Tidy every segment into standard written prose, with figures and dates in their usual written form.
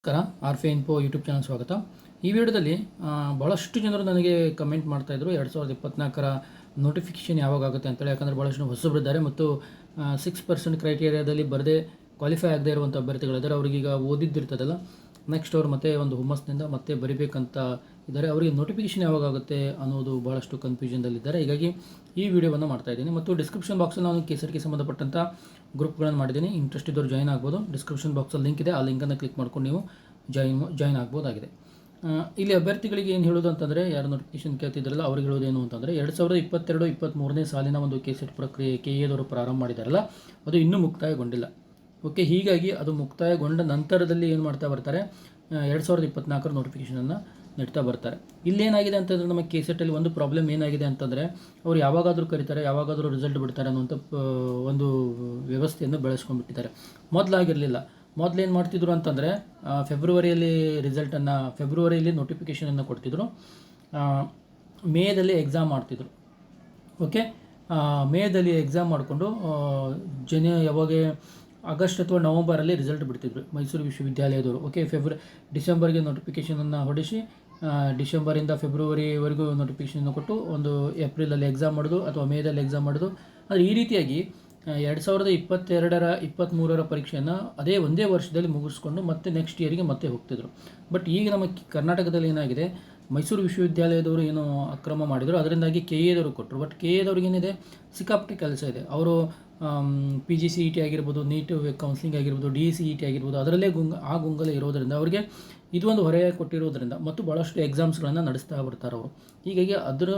ನಮಸ್ಕಾರ. ಆರ್ಫೆ info YouTube channel ಸ್ವಾಗತ. ಈ ವಿಡಿಯೋದಲ್ಲಿ ಭಾಳಷ್ಟು ಜನರು ನನಗೆ ಕಮೆಂಟ್ ಮಾಡ್ತಾಯಿದ್ರು 2024ರ ನೋಟಿಫಿಕೇಷನ್ ಯಾವಾಗ ಆಗುತ್ತೆ ಅಂತೇಳಿ. ಯಾಕಂದರೆ ಭಾಳಷ್ಟು ಹೊಸಬರಿದ್ದಾರೆ ಮತ್ತು 6% ಕ್ರೈಟೀರಿಯಾದಲ್ಲಿ ಬರದೆ ಕ್ವಾಲಿಫೈ ಆಗದೇ ಇರುವಂಥ ಅಭ್ಯರ್ಥಿಗಳಿದ್ದಾರೆ. ಅವ್ರಿಗೀಗ ಓದಿದ್ದಿರ್ತದಲ್ಲ, ನೆಕ್ಸ್ಟ್ ಅವ್ರು ಮತ್ತೆ ಒಂದು ಹುಮ್ಮಸ್ಸಿನಿಂದ ಮತ್ತೆ ಬರಿಬೇಕಂತ ಇದ್ದಾರೆ. ಅವರಿಗೆ ನೋಟಿಫಿಕೇಷನ್ ಯಾವಾಗ ಆಗುತ್ತೆ ಅನ್ನೋದು ಭಾಳಷ್ಟು ಕನ್ಫ್ಯೂಷನ್ದಲ್ಲಿದ್ದಾರೆ. ಹೀಗಾಗಿ ಈ ವಿಡಿಯೋವನ್ನು ಮಾಡ್ತಾಯಿದ್ದೀನಿ ಮತ್ತು ಡಿಸ್ಕ್ರಿಪ್ಷನ್ ಬಾಕ್ಸಲ್ಲಿ ನಾನು ಕೆಸರಿಗೆ ಸಂಬಂಧಪಟ್ಟಂಥ ಗ್ರೂಪ್ಗಳನ್ನು ಮಾಡಿದ್ದೀನಿ. ಇಂಟ್ರೆಸ್ಟ್ ಇದ್ದವರು ಜಾಯ್ನ್ ಆಗ್ಬೋದು. ಡಿಸ್ಕ್ರಿಪ್ಷನ್ ಬಾಕ್ಸಲ್ಲಿ ಲಿಂಕ್ ಇದೆ, ಆ ಲಿಂಕನ್ನು ಕ್ಲಿಕ್ ಮಾಡ್ಕೊಂಡು ನೀವು ಜಾಯ್ನ್ ಆಗ್ಬೋದಾಗಿದೆ. ಇಲ್ಲಿ ಅಭ್ಯರ್ಥಿಗಳಿಗೆ ಏನು ಹೇಳೋದು ಅಂತಂದರೆ, ಯಾರು ನೋಟಿಫಿಕೇಷನ್ ಕೇಳ್ತಿದ್ರಲ್ಲ ಅವ್ರಿಗೆ ಹೇಳೋದೇನು ಅಂತಂದರೆ, 2022-23 ಸಾಲಿನ ಒಂದು ಕೆಸೆಟ್ ಪ್ರಕ್ರಿಯೆ ಕೆಎದವರು ಪ್ರಾರಂಭ ಮಾಡಿದಾರಲ್ಲ, ಅದು ಇನ್ನೂ ಮುಕ್ತಾಯಗೊಂಡಿಲ್ಲ. ಓಕೆ, ಹೀಗಾಗಿ ಅದು ಮುಕ್ತಾಯಗೊಂಡ ನಂತರದಲ್ಲಿ ಏನು ಮಾಡ್ತಾ ಬರ್ತಾರೆ, 2024ರ ನೋಟಿಫಿಕೇಷನನ್ನು ನೀಡ್ತಾ ಬರ್ತಾರೆ. ಇಲ್ಲೇನಾಗಿದೆ ಅಂತಂದರೆ, ನಮ್ಮ ಕೆಸೆಟಲ್ಲಿ ಒಂದು ಪ್ರಾಬ್ಲಮ್ ಏನಾಗಿದೆ ಅಂತಂದರೆ, ಅವ್ರು ಯಾವಾಗಾದರೂ ಕರೀತಾರೆ, ಯಾವಾಗಾದರೂ ರಿಸಲ್ಟ್ ಬಿಡ್ತಾರೆ ಅನ್ನುವಂಥ ಒಂದು ವ್ಯವಸ್ಥೆಯನ್ನು ಬೆಳೆಸ್ಕೊಂಡ್ಬಿಟ್ಟಿದ್ದಾರೆ. ಮೊದಲಾಗಿರಲಿಲ್ಲ. ಮೊದಲೇನು ಮಾಡ್ತಿದ್ರು ಅಂತಂದರೆ, ಫೆಬ್ರವರಿಯಲ್ಲಿ ನೋಟಿಫಿಕೇಷನನ್ನು ಕೊಡ್ತಿದ್ರು, ಮೇದಲ್ಲಿ ಎಕ್ಸಾಮ್ ಮಾಡ್ತಿದ್ರು. ಓಕೆ, ಮೇದಲ್ಲಿ ಎಕ್ಸಾಮ್ ಮಾಡಿಕೊಂಡು ಯಾವಾಗ ಆಗಸ್ಟ್ ಅಥವಾ ನವಂಬರಲ್ಲಿ ರಿಸಲ್ಟ್ ಬಿಡ್ತಿದ್ರು ಮೈಸೂರು ವಿಶ್ವವಿದ್ಯಾಲಯದವರು. ಓಕೆ, ಡಿಸೆಂಬರ್ಗೆ ನೋಟಿಫಿಕೇಷನನ್ನು ಹೊಡಿಸಿ ಡಿಸೆಂಬರಿಂದ ಫೆಬ್ರವರಿವರೆಗೂ ನೋಟಿಫಿಕೇಷನನ್ನು ಕೊಟ್ಟು ಒಂದು ಏಪ್ರಿಲಲ್ಲಿ ಎಕ್ಸಾಮ್ ಮಾಡೋದು ಅಥವಾ ಮೇದಲ್ಲಿ ಎಕ್ಸಾಮ್ ಮಾಡೋದು. ಆದರೆ ಈ ರೀತಿಯಾಗಿ 2022-23ರ ಪರೀಕ್ಷೆಯನ್ನು ಒಂದೇ ವರ್ಷದಲ್ಲಿ ಮುಗಿಸ್ಕೊಂಡು ಮತ್ತೆ ನೆಕ್ಸ್ಟ್ ಇಯರಿಗೆ ಮತ್ತೆ ಹೋಗ್ತಿದ್ರು. ಬಟ್ ಈಗ ನಮ್ಮ ಕರ್ನಾಟಕದಲ್ಲಿ ಏನಾಗಿದೆ, ಮೈಸೂರು ವಿಶ್ವವಿದ್ಯಾಲಯದವರು ಏನು ಅಕ್ರಮ ಮಾಡಿದರು, ಅದರಿಂದಾಗಿ ಕೆಎದವರು ಕೊಟ್ಟರು. ಬಟ್ ಕೆಎದವ್ರಿಗೆ ಏನಿದೆ, ಸಿಕ್ಕಾಪಟ್ಟೆ ಕೆಲಸ ಇದೆ. ಅವರು PGCET ಆಗಿರ್ಬೋದು, ನೀಟ್ ಕೌನ್ಸಿಲಿಂಗ್ ಆಗಿರ್ಬೋದು, DCET ಆಗಿರ್ಬೋದು, ಅದರಲ್ಲೇ ಗುಂಗಲ ಇರೋದರಿಂದ ಅವರಿಗೆ ಇದು ಒಂದು ಹೊರೆ ಕೊಟ್ಟಿರೋದ್ರಿಂದ ಮತ್ತು ಭಾಳಷ್ಟು ಎಕ್ಸಾಮ್ಸ್ಗಳನ್ನು ನಡೆಸ್ತಾ ಬರ್ತಾರೆ ಅವರು. ಹೀಗಾಗಿ ಅದರ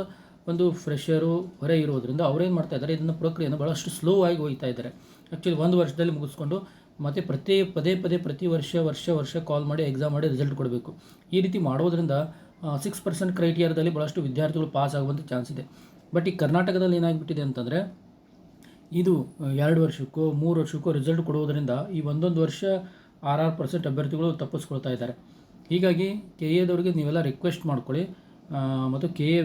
ಒಂದು ಫ್ರೆಷರು ಹೊರೆ ಇರೋದ್ರಿಂದ ಅವ್ರೇನು ಮಾಡ್ತಾ ಇದ್ದಾರೆ, ಇದನ್ನು ಪ್ರಕ್ರಿಯೆಯನ್ನು ಭಾಳಷ್ಟು ಸ್ಲೋ ಆಗಿ ಹೋಗ್ತಾ ಇದ್ದಾರೆ. ಆ್ಯಕ್ಚುಲಿ ಒಂದು ವರ್ಷದಲ್ಲಿ ಮುಗಿಸ್ಕೊಂಡು ಮತ್ತು ಪ್ರತಿ ವರ್ಷ ಕಾಲ್ ಮಾಡಿ ಎಕ್ಸಾಮ್ ಮಾಡಿ ರಿಸಲ್ಟ್ ಕೊಡಬೇಕು. ಈ ರೀತಿ ಮಾಡೋದ್ರಿಂದ 6% ಕ್ರೈಟೀರಿಯಾದಲ್ಲಿ ಭಾಳಷ್ಟು ವಿದ್ಯಾರ್ಥಿಗಳು ಪಾಸ್ ಆಗುವಂಥ ಚಾನ್ಸ್ ಇದೆ. ಬಟ್ ಈ ಕರ್ನಾಟಕದಲ್ಲಿ ಏನಾಗಿಬಿಟ್ಟಿದೆ ಅಂತಂದರೆ, ಇದು 2 ವರ್ಷಕ್ಕೋ 3 ವರ್ಷಕ್ಕೋ ರಿಸಲ್ಟ್ ಕೊಡುವುದರಿಂದ ಈ ಒಂದೊಂದು ವರ್ಷ 6% ಅಭ್ಯರ್ಥಿಗಳು ತಪ್ಪಿಸ್ಕೊಳ್ತಾ ಇದ್ದಾರೆ. ಹೀಗಾಗಿ ಕೆಎದವರಿಗೆ ನೀವೆಲ್ಲ ರಿಕ್ವೆಸ್ಟ್ ಮಾಡ್ಕೊಳ್ಳಿ ಮತ್ತು ಕೆಎ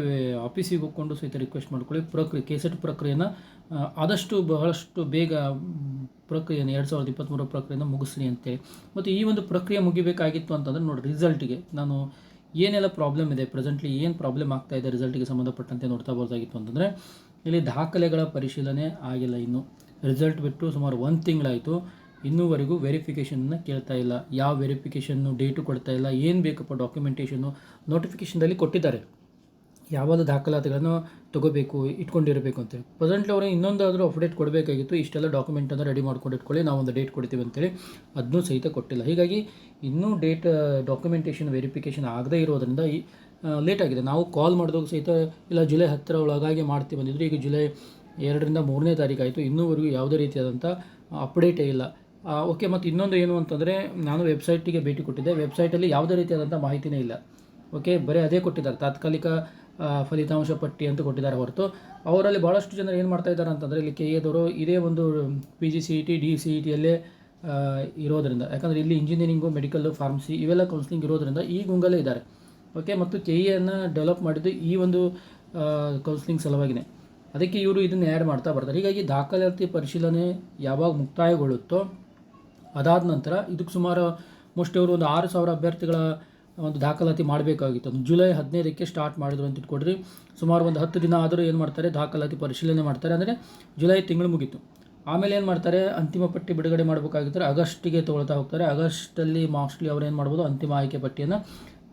ಆಫೀಸಿಗೆ ಹೋಗ್ಕೊಂಡು ಸಹಿತ ರಿಕ್ವೆಸ್ಟ್ ಮಾಡ್ಕೊಳ್ಳಿ. ಕೆಸೆಟ್ ಪ್ರಕ್ರಿಯೆಯನ್ನು ಬಹಳಷ್ಟು ಬೇಗ ಪ್ರಕ್ರಿಯೆಯನ್ನು 2023 ಪ್ರಕ್ರಿಯೆಯನ್ನು ಮುಗಿಸ್ರಿ ಅಂತೇಳಿ. ಮತ್ತು ಈ ಒಂದು ಪ್ರಕ್ರಿಯೆ ಮುಗಿಬೇಕಾಗಿತ್ತು ಅಂತಂದರೆ ನೋಡಿ, ರಿಸಲ್ಟಿಗೆ ನಾನು ಏನೆಲ್ಲ ಪ್ರಾಬ್ಲಮ್ ಇದೆ, ಪ್ರೆಸೆಂಟ್ಲಿ ಏನು ಪ್ರಾಬ್ಲಮ್ ಆಗ್ತಾ ಇದೆ ರಿಸಲ್ಟಿಗೆ ಸಂಬಂಧಪಟ್ಟಂತೆ ನೋಡ್ತಾ ಬರ್ದಾಗಿತ್ತು ಅಂತಂದರೆ, ಇಲ್ಲಿ ದಾಖಲೆಗಳ ಪರಿಶೀಲನೆ ಆಗಿಲ್ಲ. ಇನ್ನು ರಿಸಲ್ಟ್ ಬಿಟ್ಟು ಸುಮಾರು 1 ತಿಂಗಳಾಯಿತು, ಇನ್ನೂವರೆಗೂ ವೆರಿಫಿಕೇಷನನ್ನು ಕೇಳ್ತಾ ಇಲ್ಲ. ಯಾವ ವೆರಿಫಿಕೇಷನ್ನು ಡೇಟು ಕೊಡ್ತಾ ಇಲ್ಲ. ಏನು ಬೇಕಪ್ಪ ಡಾಕ್ಯುಮೆಂಟೇಷನ್ನು ನೋಟಿಫಿಕೇಷನ್ದಲ್ಲಿ ಕೊಟ್ಟಿದ್ದಾರೆ, ಯಾವುದು ದಾಖಲಾತಿಗಳನ್ನು ತೊಗೋಬೇಕು, ಇಟ್ಕೊಂಡಿರಬೇಕು ಅಂತೇಳಿ. ಪ್ರೆಸೆಂಟ್ಲಿ ಅವರು ಇನ್ನೊಂದಾದರೂ ಅಪ್ಡೇಟ್ ಕೊಡಬೇಕಾಗಿತ್ತು, ಇಷ್ಟೆಲ್ಲ ಡಾಕ್ಯುಮೆಂಟನ್ನು ರೆಡಿ ಮಾಡ್ಕೊಂಡು ಇಟ್ಕೊಳ್ಳಿ, ನಾವು ಒಂದು ಡೇಟ್ ಕೊಡ್ತೀವಿ ಅಂತೇಳಿ. ಅದನ್ನೂ ಸಹಿತ ಕೊಟ್ಟಿಲ್ಲ. ಹೀಗಾಗಿ ಇನ್ನೂ ಡಾಕ್ಯುಮೆಂಟೇಷನ್ ವೆರಿಫಿಕೇಷನ್ ಆಗದೇ ಇರೋದರಿಂದ ಲೇಟ್ ಆಗಿದೆ. ನಾವು ಕಾಲ್ ಮಾಡಿದಾಗ ಸಹಿತ ಇಲ್ಲ ಜುಲೈ 10ರ ಒಳಗಾಗಿ ಮಾಡ್ತೀವಿ ಬಂದಿದ್ರು. ಈಗ ಜುಲೈ 2ರಿಂದ 3ನೇ ತಾರೀಕು ಆಯಿತು, ಇನ್ನೂವರೆಗೂ ಯಾವುದೇ ರೀತಿಯಾದಂಥ ಅಪ್ಡೇಟೇ ಇಲ್ಲ. ಓಕೆ, ಮತ್ತು ಇನ್ನೊಂದು ಏನು ಅಂತಂದರೆ, ನಾನು ವೆಬ್ಸೈಟಿಗೆ ಭೇಟಿ ಕೊಟ್ಟಿದ್ದೆ. ವೆಬ್ಸೈಟಲ್ಲಿ ಯಾವುದೇ ರೀತಿಯಾದಂಥ ಮಾಹಿತಿನೇ ಇಲ್ಲ. ಓಕೆ, ಬರೀ ಅದೇ ಕೊಟ್ಟಿದ್ದಾರೆ, ತಾತ್ಕಾಲಿಕ ಫಲಿತಾಂಶ ಪಟ್ಟಿ ಅಂತ ಕೊಟ್ಟಿದ್ದಾರೆ ಹೊರತು ಅವರಲ್ಲಿ ಭಾಳಷ್ಟು ಜನರು ಏನು ಮಾಡ್ತಾ ಇದ್ದಾರೆ ಅಂತಂದರೆ, ಇಲ್ಲಿ ಕೆಎದವರು ಇದೇ ಒಂದು PGCET DCETಯಲ್ಲೇ ಇರೋದರಿಂದ, ಯಾಕಂದರೆ ಇಲ್ಲಿ ಇಂಜಿನಿಯರಿಂಗು, ಮೆಡಿಕಲ್ಲು, ಫಾರ್ಮಸಿ ಇವೆಲ್ಲ ಕೌನ್ಸಿಲಿಂಗ್ ಇರೋದರಿಂದ ಈ ಗುಂಗಲ್ಲೇ ಇದ್ದಾರೆ. ಓಕೆ, ಮತ್ತು ಕೆಇಯನ್ನು ಡೆವಲಪ್ ಮಾಡಿದ್ದು ಈ ಒಂದು ಕೌನ್ಸಿಲಿಂಗ್ ಸಲುವಾಗಿಯೇ. ಅದಕ್ಕೆ ಇವರು ಇದನ್ನು ಆ್ಯಡ್ ಮಾಡ್ತಾ ಬರ್ತಾರೆ. ಹೀಗಾಗಿ ದಾಖಲಾತಿ ಪರಿಶೀಲನೆ ಯಾವಾಗ ಮುಕ್ತಾಯಗೊಳ್ಳುತ್ತೋ ಅದಾದ ನಂತರ ಇದಕ್ಕೆ ಸುಮಾರು ಇವರು ಒಂದು 6,000 ಅಭ್ಯರ್ಥಿಗಳ ಒಂದು ದಾಖಲಾತಿ ಮಾಡಬೇಕಾಗಿತ್ತು. ಜುಲೈ 15ಕ್ಕೆ ಸ್ಟಾರ್ಟ್ ಮಾಡಿದ್ರು ಅಂತ ಇಟ್ಕೊಡ್ರಿ. ಸುಮಾರು ಒಂದು 10 ದಿನ ಆದರೂ ಏನು ಮಾಡ್ತಾರೆ, ದಾಖಲಾತಿ ಪರಿಶೀಲನೆ ಮಾಡ್ತಾರೆ. ಅಂದರೆ ಜುಲೈ ತಿಂಗಳು ಮುಗೀತು. ಆಮೇಲೆ ಏನು ಮಾಡ್ತಾರೆ, ಅಂತಿಮ ಪಟ್ಟಿ ಬಿಡುಗಡೆ ಮಾಡಬೇಕಾಗಿದ್ದರೆ ಆಗಸ್ಟಿಗೆ ತೊಗೊಳ್ತಾ ಹೋಗ್ತಾರೆ. ಆಗಸ್ಟಲ್ಲಿ ಮೋಸ್ಟ್ಲಿ ಅವ್ರು ಏನು ಮಾಡ್ಬೋದು, ಅಂತಿಮ ಆಯ್ಕೆ ಪಟ್ಟಿಯನ್ನು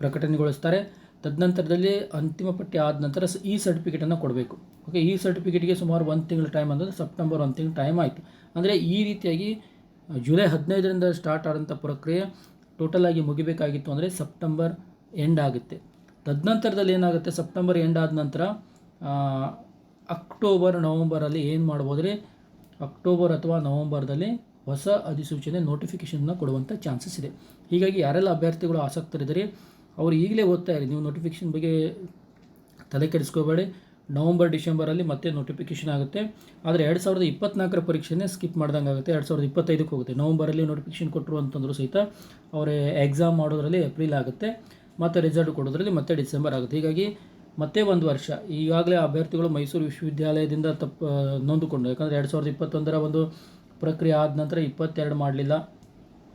ಪ್ರಕಟಣೆಗೊಳಿಸ್ತಾರೆ. ತದನಂತರದಲ್ಲಿ ಅಂತಿಮ ಪಟ್ಟಿ ಆದ ನಂತರ ಈ ಸರ್ಟಿಫಿಕೇಟನ್ನು ಕೊಡಬೇಕು. ಓಕೆ, ಈ ಸರ್ಟಿಫಿಕೇಟಿಗೆ ಸುಮಾರು 1 ತಿಂಗಳು ಟೈಮ್, ಅಂದರೆ ಸೆಪ್ಟೆಂಬರ್ 1 ತಿಂಗಳು ಟೈಮ್ ಆಯಿತು. ಅಂದರೆ ಈ ರೀತಿಯಾಗಿ ಜುಲೈ 15ರಿಂದ ಸ್ಟಾರ್ಟ್ ಆದಂಥ ಪ್ರಕ್ರಿಯೆ ಟೋಟಲಾಗಿ ಮುಗಿಬೇಕಾಗಿತ್ತು ಅಂದರೆ ಸೆಪ್ಟೆಂಬರ್ ಎಂಡ್ ಆಗುತ್ತೆ. ತದನಂತರದಲ್ಲಿ ಏನಾಗುತ್ತೆ, ಸೆಪ್ಟೆಂಬರ್ ಎಂಡ್ ಆದ ನಂತರ ನವಂಬರಲ್ಲಿ ಏನು ಮಾಡ್ಬೋದ್ರಿ, ಅಕ್ಟೋಬರ್ ಅಥವಾ ನವಂಬರ್ದಲ್ಲಿ ಹೊಸ ಅಧಿಸೂಚನೆ ನೋಟಿಫಿಕೇಷನ್ನ ಕೊಡುವಂಥ ಚಾನ್ಸಸ್ ಇದೆ. ಹೀಗಾಗಿ ಯಾರೆಲ್ಲ ಅಭ್ಯರ್ಥಿಗಳು ಆಸಕ್ತರಿದ್ದಾರೆ ಅವರು ಈಗಲೇ ಓದ್ತಾ ಇರಿ. ನೀವು ನೋಟಿಫಿಕೇಷನ್ ಬಗ್ಗೆ ತಲೆ ಕೆಡಿಸ್ಕೋಬೇಡಿ. ನವಂಬರ್ ಡಿಸೆಂಬರಲ್ಲಿ ಮತ್ತೆ ನೋಟಿಫಿಕೇಷನ್ ಆಗುತ್ತೆ. ಆದರೆ 2024ರ ಪರೀಕ್ಷೆನೇ ಸ್ಕಿಪ್ ಮಾಡ್ದಂಗೆ ಆಗುತ್ತೆ, 2025ಕ್ಕೆ ಹೋಗುತ್ತೆ. ನವಂಬರಲ್ಲಿ ನೋಟಿಫಿಕೇಷನ್ ಕೊಟ್ಟರು ಅಂತಂದರೂ ಸಹಿತ ಅವರ ಎಕ್ಸಾಮ್ ಮಾಡೋದ್ರಲ್ಲಿ ಏಪ್ರಿಲ್ ಆಗುತ್ತೆ, ಮತ್ತು ರಿಸಲ್ಟ್ ಕೊಡೋದ್ರಲ್ಲಿ ಮತ್ತೆ ಡಿಸೆಂಬರ್ ಆಗುತ್ತೆ. ಹೀಗಾಗಿ ಮತ್ತೆ 1 ವರ್ಷ ಈಗಾಗಲೇ ಅಭ್ಯರ್ಥಿಗಳು ಮೈಸೂರು ವಿಶ್ವವಿದ್ಯಾಲಯದಿಂದ ನೊಂದುಕೊಂಡು, ಯಾಕಂದರೆ 2021ರ ಒಂದು ಪ್ರಕ್ರಿಯೆ ಆದ ನಂತರ 22 ಮಾಡಲಿಲ್ಲ.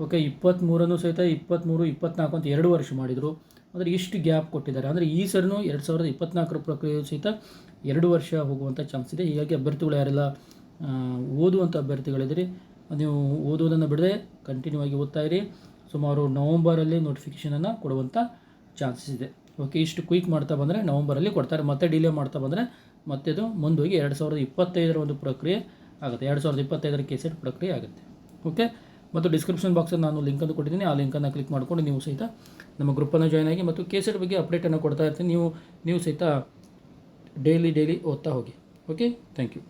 ಓಕೆ 23 ಸಹಿತ 23, 24 ಅಂತ 2 ವರ್ಷ ಮಾಡಿದರು. ಅಂದರೆ ಇಷ್ಟು ಗ್ಯಾಪ್ ಕೊಟ್ಟಿದ್ದಾರೆ. ಅಂದರೆ ಈ ಸರಿನೂ 2024 ಪ್ರಕ್ರಿಯೆ ಸಹಿತ 2 ವರ್ಷ ಹೋಗುವಂಥ ಚಾನ್ಸ್ ಇದೆ. ಹೀಗಾಗಿ ಅಭ್ಯರ್ಥಿಗಳು ಯಾರೆಲ್ಲ ಓದುವಂಥ ಅಭ್ಯರ್ಥಿಗಳಿದ್ದೀರಿ, ನೀವು ಓದುವುದನ್ನು ಬಿಡದೆ ಕಂಟಿನ್ಯೂ ಆಗಿ ಓದ್ತಾ ಇರಿ. ಸುಮಾರು ನವಂಬರಲ್ಲಿ ನೋಟಿಫಿಕೇಷನನ್ನು ಕೊಡುವಂಥ ಚಾನ್ಸಸ್ ಇದೆ. ಓಕೆ, ಇಷ್ಟು ಕ್ವಿಕ್ ಮಾಡ್ತಾ ಬಂದರೆ ನವಂಬರಲ್ಲಿ ಕೊಡ್ತಾರೆ. ಮತ್ತೆ ಡಿಲೇ ಮಾಡ್ತಾ ಬಂದರೆ ಮತ್ತೆ ಅದು ಮುಂದೋಗಿ 2025 ಒಂದು ಪ್ರಕ್ರಿಯೆ ಆಗುತ್ತೆ. 2025 ಕೆಸೆಟ್ ಪ್ರಕ್ರಿಯೆ ಆಗುತ್ತೆ. ಓಕೆ, ಮತ್ತು ಡಿಸ್ಕ್ರಿಪ್ಷನ್ ಬಾಕ್ಸಲ್ಲಿ ನಾನು ಲಿಂಕನ್ನು ಕೊಟ್ಟಿದ್ದೀನಿ. ಆ ಲಿಂಕನ್ನು ಕ್ಲಿಕ್ ಮಾಡಿಕೊಂಡು ನೀವು ಸಹಿತ ನಮ್ಮ ಗ್ರೂಪನ್ನು ಜಾಯ್ನ್ ಆಗಿ ಮತ್ತು ಕೆಸೆಟ್ ಬಗ್ಗೆ ಅಪ್ಡೇಟನ್ನು ಕೊಡ್ತಾ ಇರ್ತೀನಿ. ನೀವು ಸಹಿತ ಡೈಲಿ ಓದ್ತಾ ಹೋಗಿ. Okay, thank you.